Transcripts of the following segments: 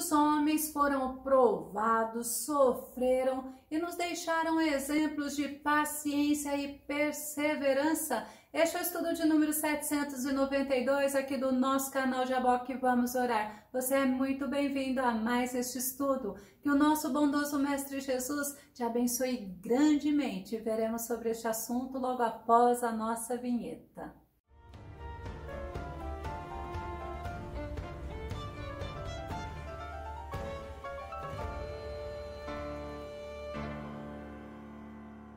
Muitos homens foram provados, sofreram e nos deixaram exemplos de paciência e perseverança. Este é o estudo de número 792 aqui do nosso canal Jaboque Vamos Orar. Você é muito bem-vindo a mais este estudo. Que o nosso bondoso Mestre Jesus te abençoe grandemente. Veremos sobre este assunto logo após a nossa vinheta.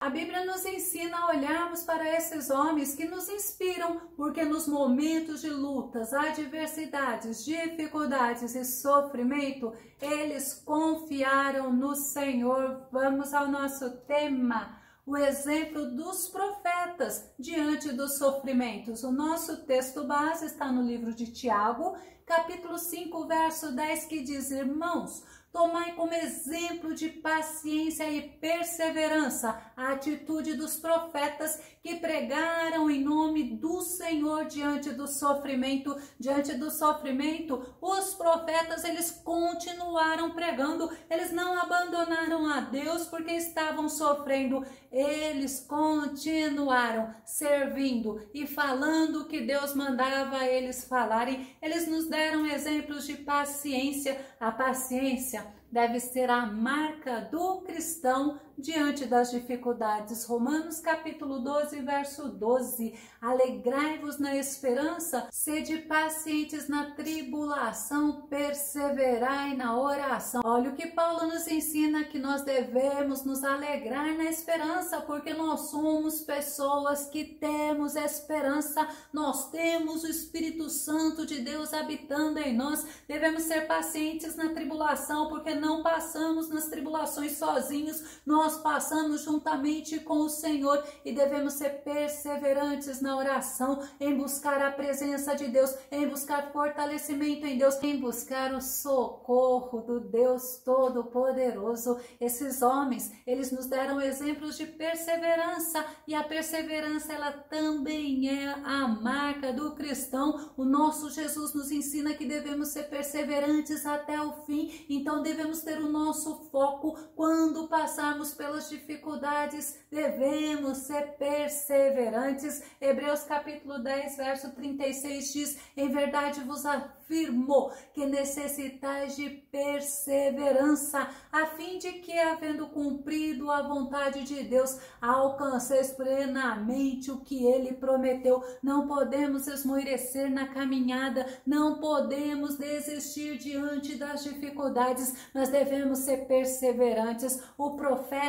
A Bíblia nos ensina a olharmos para esses homens que nos inspiram, porque nos momentos de lutas, adversidades, dificuldades e sofrimento, eles confiaram no Senhor. Vamos ao nosso tema, o exemplo dos profetas diante dos sofrimentos. O nosso texto base está no livro de Tiago, capítulo 5, verso 10, que diz: irmãos, tomai como exemplo de paciência e perseverança a atitude dos profetas que pregaram em nome do Senhor diante do sofrimento. Diante do sofrimento, os profetas, eles continuaram pregando, eles não abandonaram a Deus porque estavam sofrendo, eles continuaram servindo e falando o que Deus mandava eles falarem. Eles nos deram exemplos de paciência. A paciência deve ser a marca do cristão diante das dificuldades. Romanos capítulo 12, verso 12. Alegrai-vos na esperança, sede pacientes na tribulação, perseverai na oração. Olha o que Paulo nos ensina, que nós devemos nos alegrar na esperança, porque nós somos pessoas que temos esperança, nós temos o Espírito Santo de Deus habitando em nós. Devemos ser pacientes na tribulação, porque não passamos nas tribulações sozinhos, nós passamos juntamente com o Senhor, e devemos ser perseverantes na oração, em buscar a presença de Deus, em buscar fortalecimento em Deus, em buscar o socorro do Deus Todo-Poderoso. Esses homens, eles nos deram exemplos de perseverança, e a perseverança, ela também é a marca do cristão. O nosso Jesus nos ensina que devemos ser perseverantes até o fim, então devemos ter o nosso foco quando passarmos pelas dificuldades, devemos ser perseverantes. Hebreus capítulo 10, verso 36 diz: em verdade vos afirmo que necessitais de perseverança, a fim de que, havendo cumprido a vontade de Deus, alcanceis plenamente o que ele prometeu. Não podemos esmorecer na caminhada, não podemos desistir diante das dificuldades, nós devemos ser perseverantes. O profeta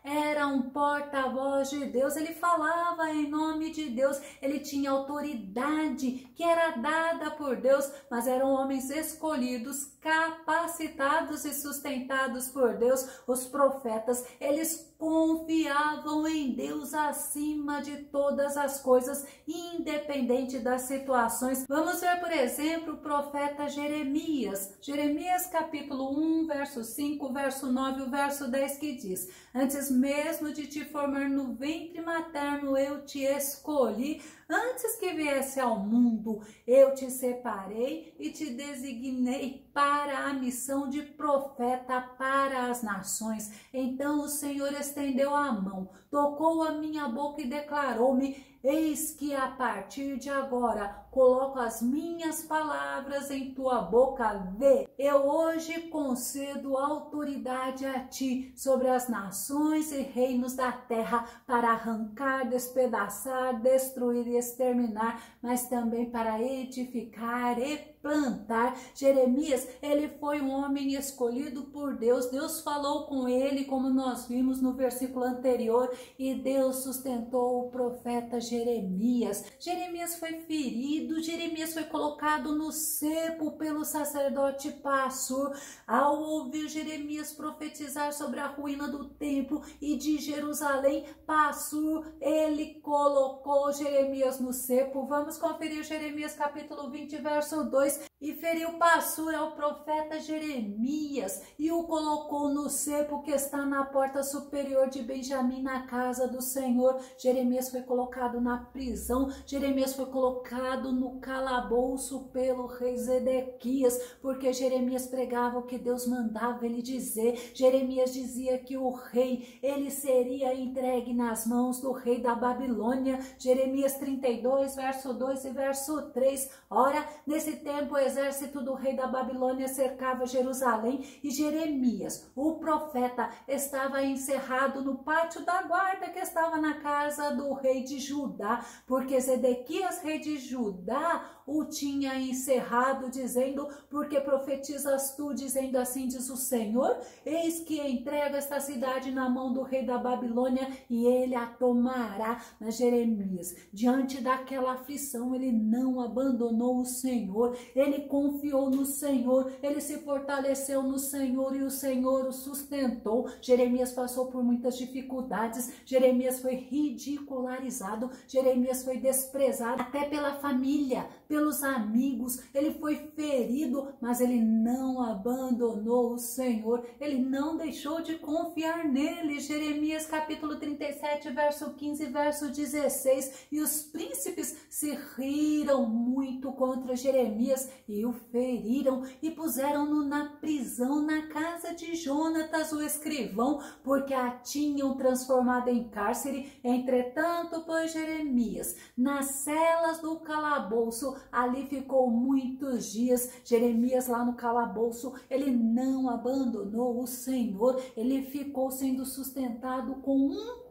era um porta-voz de Deus, ele falava em nome de Deus, ele tinha autoridade que era dada por Deus, mas eram homens escolhidos, capacitados e sustentados por Deus. Os profetas, eles confiavam em Deus acima de todas as coisas, independente das situações. Vamos ver, por exemplo, o profeta Jeremias. Jeremias capítulo 1, verso 5, verso 9 e o verso 10, que diz: antes mesmo de te formar no ventre materno, eu te escolhi. Antes que viesse ao mundo, eu te separei e te designei para a missão de profeta para as nações. Então o Senhor estendeu a mão, tocou a minha boca e declarou-me: eis que a partir de agora coloco as minhas palavras em tua boca. Vê, eu hoje concedo autoridade a ti sobre as nações e reinos da terra, para arrancar, despedaçar, destruir e exterminar, mas também para edificar e plantar. Jeremias, ele foi um homem escolhido por Deus. Deus falou com ele, como nós vimos no versículo anterior, e Deus sustentou o profeta Jeremias. Jeremias foi ferido, Jeremias foi colocado no cepo pelo sacerdote Passur. Ao ouvir Jeremias profetizar sobre a ruína do templo e de Jerusalém, Passur, ele colocou Jeremias no cepo. Vamos conferir Jeremias capítulo 20, verso 2. e feriu Passura ao profeta Jeremias, e o colocou no cepo que está na porta superior de Benjamim, na casa do Senhor. Jeremias foi colocado na prisão, Jeremias foi colocado no calabouço pelo rei Zedequias, porque Jeremias pregava o que Deus mandava ele dizer. Jeremias dizia que o rei, ele seria entregue nas mãos do rei da Babilônia. Jeremias 32, verso 2 e verso 3. Ora, nesse tempo o exército do rei da Babilônia cercava Jerusalém, e Jeremias, o profeta, estava encerrado no pátio da guarda que estava na casa do rei de Judá, porque Zedequias, rei de Judá, o tinha encerrado, dizendo: porque profetizas tu, dizendo assim diz o Senhor, eis que entrega esta cidade na mão do rei da Babilônia, e ele a tomará. Mas Jeremias, diante daquela aflição, ele não abandonou o Senhor, ele confiou no Senhor, ele se fortaleceu no Senhor, e o Senhor o sustentou. Jeremias passou por muitas dificuldades, Jeremias foi ridicularizado, Jeremias foi desprezado até pela família, pelos amigos, ele foi ferido, mas ele não abandonou o Senhor, ele não deixou de confiar nele. Jeremias capítulo 37, verso 15, verso 16. E os príncipes se riram muito contra Jeremias e o feriram e puseram-no na prisão, na casa de Jonatas, o escrivão, porque a tinham transformada em cárcere. Entretanto, pôs Jeremias nas celas do calabouço, ali ficou muitos dias. Jeremias lá no calabouço, ele não abandonou o Senhor, ele ficou sendo sustentado com um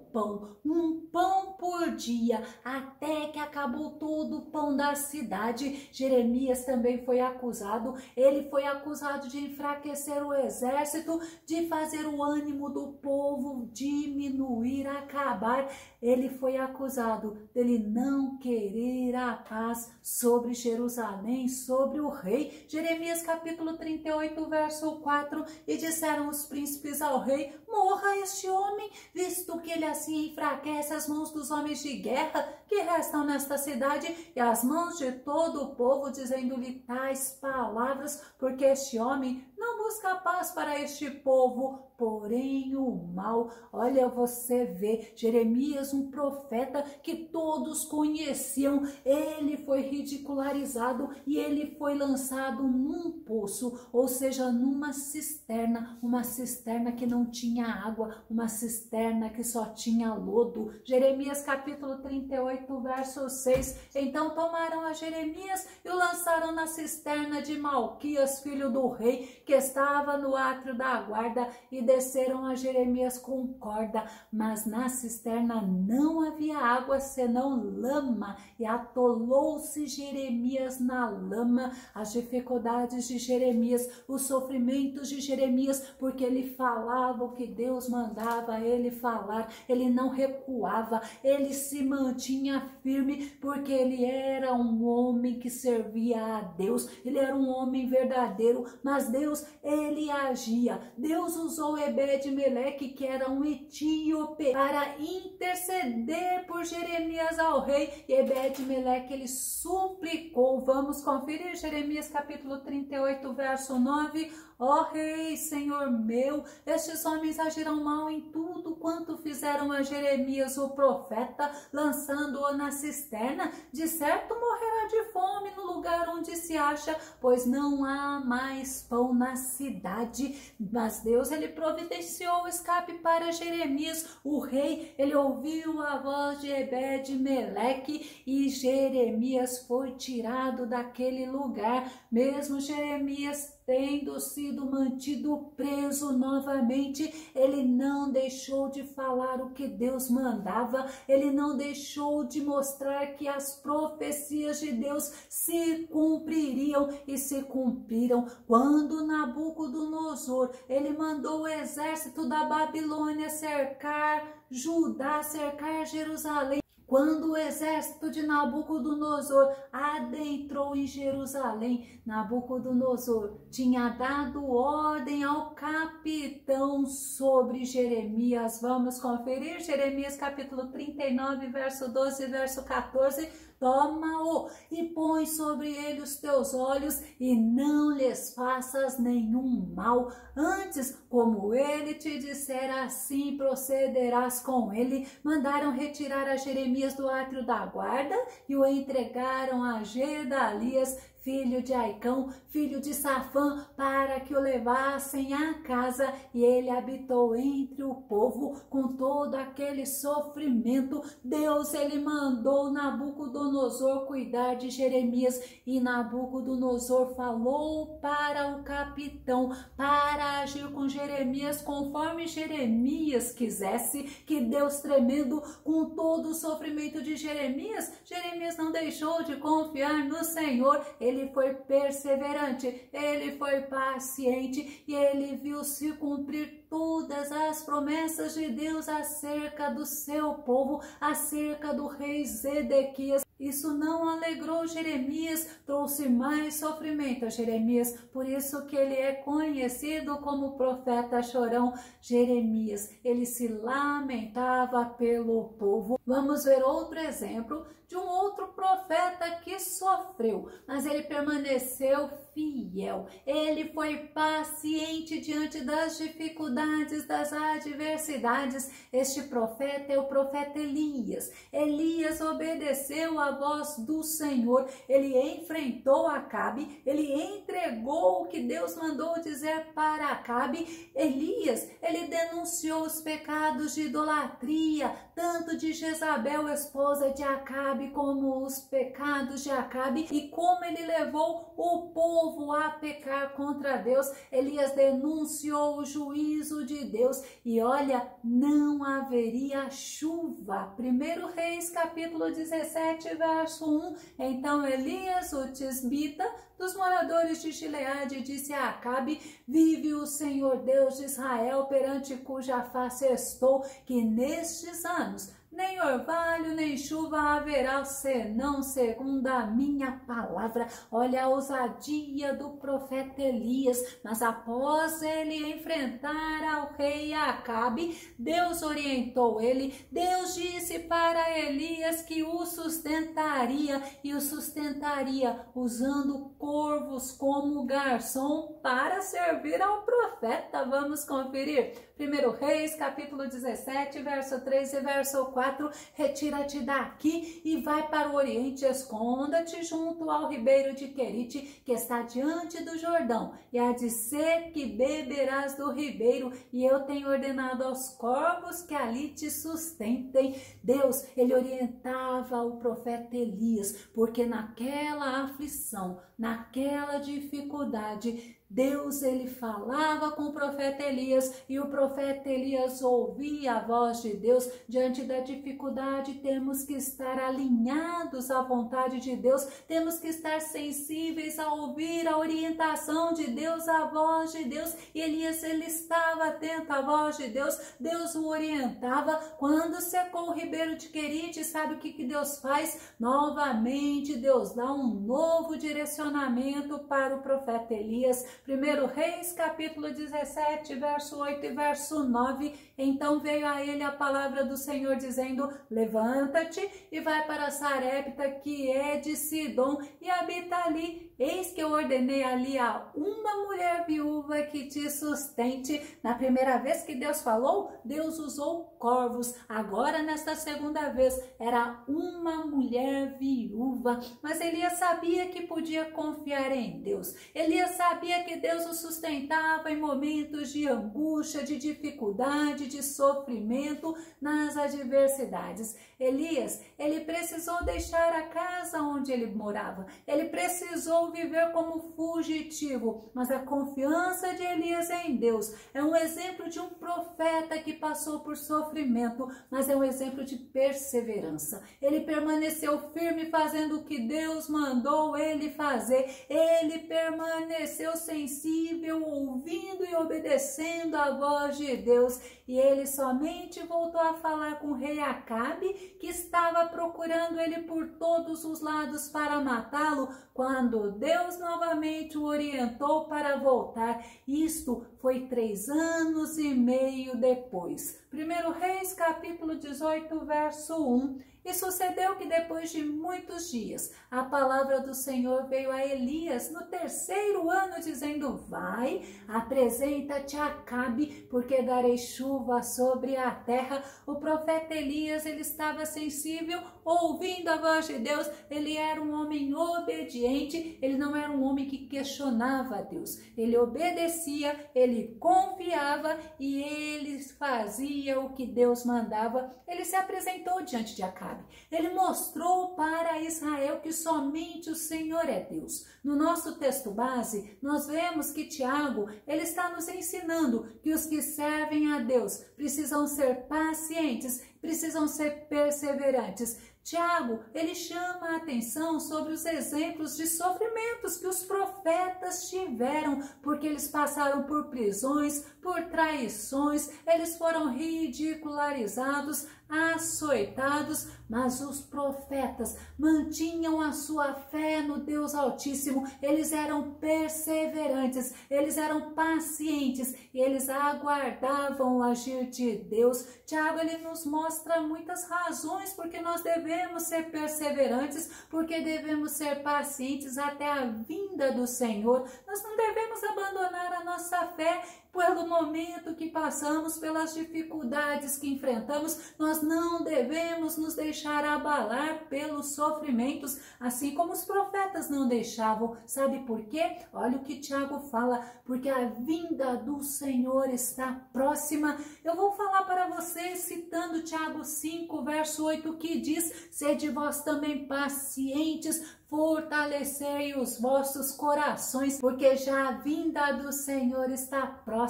pão por dia, até que acabou todo o pão da cidade. Jeremias também foi acusado, ele foi acusado de enfraquecer o exército, de fazer o ânimo do povo diminuir, acabar. Ele foi acusado dele não querer a paz sobre Jerusalém, sobre o rei. Jeremias capítulo 38, verso 4. E disseram os príncipes ao rei: morra este homem, visto que ele assim enfraquece as mãos dos homens de guerra que restam nesta cidade e as mãos de todo o povo, dizendo-lhe tais palavras, porque este homem não busca paz para este povo, porém o mal. Olha, você vê, Jeremias, um profeta que todos conheciam, ele foi ridicularizado e ele foi lançado num poço, ou seja, numa cisterna, uma cisterna que não tinha água, uma cisterna que só tinha lodo. Jeremias capítulo 38, verso 6. Então tomaram a Jeremias e o lançaram na cisterna de Malquias, filho do rei, que estava no átrio da guarda, e desceram a Jeremias com corda, mas na cisterna não havia água senão lama, e atolou-se Jeremias na lama. As dificuldades de Jeremias, os sofrimentos de Jeremias, porque ele falava o que Deus mandava ele falar, ele não recuava, ele se mantinha firme, porque ele era um homem que servia a Deus, ele era um homem verdadeiro, mas Deus, ele agia. Deus usou Ebed-Meleque, que era um etíope, para interceder por Jeremias ao rei, e Ebed-Meleque, ele suplicou. Vamos conferir Jeremias capítulo 38, verso 9. Ó rei, Senhor meu, estes homens agirão mal em tudo quanto fizeram a Jeremias o profeta, lançando-o na cisterna. De certo morrerá de fome no lugar onde se acha, pois não há mais pão na cidade. Mas Deus, ele providenciou o escape para Jeremias. O rei, ele ouviu a voz de Ebed-Meleque e Jeremias foi tirado daquele lugar. Mesmo Jeremias tendo sido mantido preso novamente, ele não deixou de falar o que Deus mandava, ele não deixou de mostrar que as profecias de Deus se cumpririam, e se cumpriram. Quando Nabucodonosor, ele mandou o exército da Babilônia cercar Judá, cercar Jerusalém, quando o exército de Nabucodonosor adentrou em Jerusalém, Nabucodonosor tinha dado ordem ao capitão sobre Jeremias. Vamos conferir Jeremias capítulo 39, verso 12 e verso 14. toma-o e põe sobre ele os teus olhos e não lhes faças nenhum mal. Antes, como ele te disser, assim procederás com ele. Mandaram retirar a Jeremias do átrio da guarda e o entregaram a Gedalias, filho de Aicão, filho de Safã, para que o levassem à casa, e ele habitou entre o povo com todo aquele sofrimento. Deus, ele mandou Nabucodonosor cuidar de Jeremias, e Nabucodonosor falou para o capitão para agir com Jeremias conforme Jeremias quisesse. Que Deus tremendo, com todo o sofrimento de Jeremias, Jeremias não deixou de confiar no Senhor. Ele foi perseverante, ele foi paciente e ele viu se cumprir todas as promessas de Deus acerca do seu povo, acerca do rei Zedequias. Isso não alegrou Jeremias, trouxe mais sofrimento a Jeremias, por isso que ele é conhecido como profeta chorão. Jeremias, ele se lamentava pelo povo. Vamos ver outro exemplo de um outro profeta que sofreu, mas ele permaneceu fiel. Ele foi paciente diante das dificuldades, das adversidades. Este profeta é o profeta Elias. Elias obedeceu a voz do Senhor. Ele enfrentou Acabe, ele entregou o que Deus mandou dizer para Acabe. Elias, ele denunciou os pecados de idolatria, tanto de Jezabel, esposa de Acabe, como os pecados de Acabe, e como ele levou o povo a pecar contra Deus. Elias denunciou o juízo de Deus e olha, não haveria chuva. 1 Reis capítulo 17, verso 1. Então Elias, o tisbita, dos moradores de Gileade, disse a Acabe: vive o Senhor Deus de Israel, perante cuja face estou, que nestes anos nem orvalho, nem chuva haverá, senão segundo a minha palavra. Olha a ousadia do profeta Elias. Mas após ele enfrentar ao rei Acabe, Deus orientou ele. Deus disse para Elias que o sustentaria, e o sustentaria usando corvos como garçom para servir ao profeta. Vamos conferir. 1 Reis, capítulo 17, verso 3 e verso 4. Retira-te daqui e vai para o oriente, esconda-te junto ao ribeiro de Querite, que está diante do Jordão, e há de ser que beberás do ribeiro, e eu tenho ordenado aos corvos que ali te sustentem. Deus, ele orientava o profeta Elias, porque naquela aflição, naquela dificuldade, Deus, ele falava com o profeta Elias, e o profeta Elias ouvia a voz de Deus. Diante da dificuldade, temos que estar alinhados à vontade de Deus, temos que estar sensíveis a ouvir a orientação de Deus, a voz de Deus. E Elias, ele estava atento à voz de Deus, Deus o orientava. Quando secou o ribeiro de Querite, sabe o que Deus faz? Novamente, Deus dá um novo direcionamento para o profeta Elias. 1 Reis, capítulo 17, verso 8 e verso 9. Então veio a ele a palavra do Senhor, dizendo: levanta-te e vai para Sarepta, que é de Sidom, e habita ali. Eis que eu ordenei ali a uma mulher viúva que te sustente. Na primeira vez que Deus falou, Deus usou corvos. Agora, nesta segunda vez, era uma mulher viúva. Mas Elias sabia que podia confiar em Deus. Elias sabia que Deus o sustentava em momentos de angústia, de dificuldade, de sofrimento, nas adversidades. Elias, ele precisou deixar a casa onde ele morava. Ele precisou viver como fugitivo, mas a confiança de Elias em Deus é um exemplo de um profeta que passou por sofrimento, mas é um exemplo de perseverança. Ele permaneceu firme fazendo o que Deus mandou ele fazer. Ele permaneceu sensível, ouvindo e obedecendo a voz de Deus, e ele somente voltou a falar com o rei Acabe, que estava procurando ele por todos os lados para matá-lo, quando Deus novamente o orientou para voltar. Isto foi 3 anos e meio depois. 1 Reis, capítulo 18, verso 1. E sucedeu que depois de muitos dias, a palavra do Senhor veio a Elias no 3º ano, dizendo: vai, apresenta-te a Acabe, porque darei chuva sobre a terra. O profeta Elias, ele estava sensível, ouvindo a voz de Deus. Ele era um homem obediente, ele não era um homem que questionava a Deus. Ele obedecia, ele confiava e ele fazia o que Deus mandava. Ele se apresentou diante de Acabe. Ele mostrou para Israel que somente o Senhor é Deus. No nosso texto base, nós vemos que Tiago, ele está nos ensinando que os que servem a Deus precisam ser pacientes, precisam ser perseverantes. Tiago, ele chama a atenção sobre os exemplos de sofrimentos que os profetas tiveram, porque eles passaram por prisões, por traições, eles foram ridicularizados, açoitados, mas os profetas mantinham a sua fé no Deus Altíssimo. Eles eram perseverantes, eles eram pacientes e eles aguardavam o agir de Deus. Tiago, ele nos mostra muitas razões porque nós devemos ser perseverantes, porque devemos ser pacientes até a vinda do Senhor. Nós não devemos abandonar a nossa fé pelo momento que passamos, pelas dificuldades que enfrentamos. Nós não devemos nos deixar abalar pelos sofrimentos, assim como os profetas não deixavam. Sabe por quê? Olha o que Tiago fala: porque a vinda do Senhor está próxima. Eu vou falar para vocês, citando Tiago 5, verso 8, que diz: sede vós também pacientes, fortalecei os vossos corações, porque já a vinda do Senhor está próxima.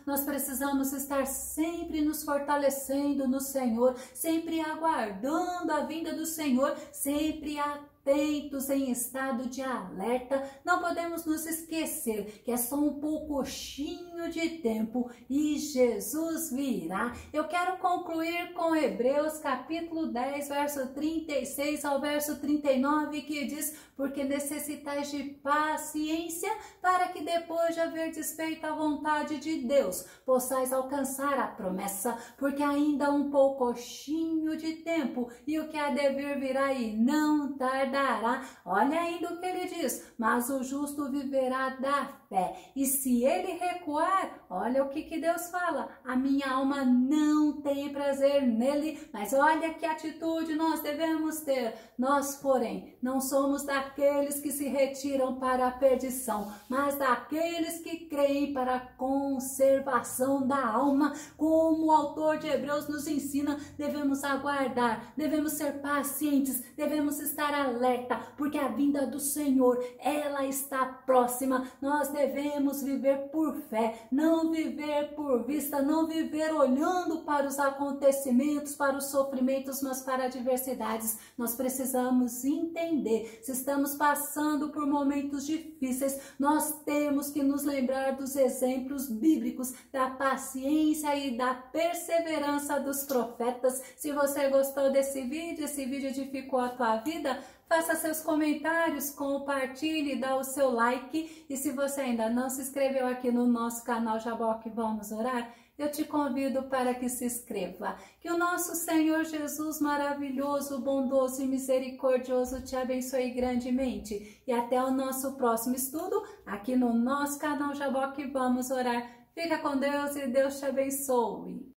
Nós precisamos estar sempre nos fortalecendo no Senhor, sempre aguardando a vinda do Senhor, sempre atentos, em estado de alerta. Não podemos nos esquecer que é só um pouquinho de tempo e Jesus virá. Eu quero concluir com Hebreus capítulo 10, verso 36 ao verso 39, que diz: porque necessitais de paciência, para que depois de haver desfeito a vontade de Deus, possais alcançar a promessa, porque ainda um pouquinho de tempo, e o que há de vir virá e não tardará. Olha ainda o que ele diz: mas o justo viverá da fé, e se ele recuar, olha o que Deus fala: a minha alma não tem prazer nele. Mas olha que atitude nós devemos ter. Nós, porém, não somos daqueles que se retiram para a perdição, mas daqueles que creem para a conservação da alma. Como o autor de Hebreus nos ensina, devemos aguardar, devemos ser pacientes, devemos estar alerta, porque a vinda do Senhor, ela está próxima. Nós devemos viver por fé, não viver por vista, não viver olhando para os acontecimentos, para os sofrimentos, mas para adversidades. Nós precisamos entender, se estamos passando por momentos difíceis, nós temos que nos lembrar dos exemplos bíblicos, da paciência e da perseverança dos profetas. Se você gostou desse vídeo, esse vídeo edificou a tua vida, faça seus comentários, compartilhe, dá o seu like. E se você ainda não se inscreveu aqui no nosso canal Jaboque Vamos Orar, eu te convido para que se inscreva. Que o nosso Senhor Jesus maravilhoso, bondoso e misericordioso te abençoe grandemente. E até o nosso próximo estudo aqui no nosso canal Jaboque Vamos Orar. Fica com Deus e Deus te abençoe.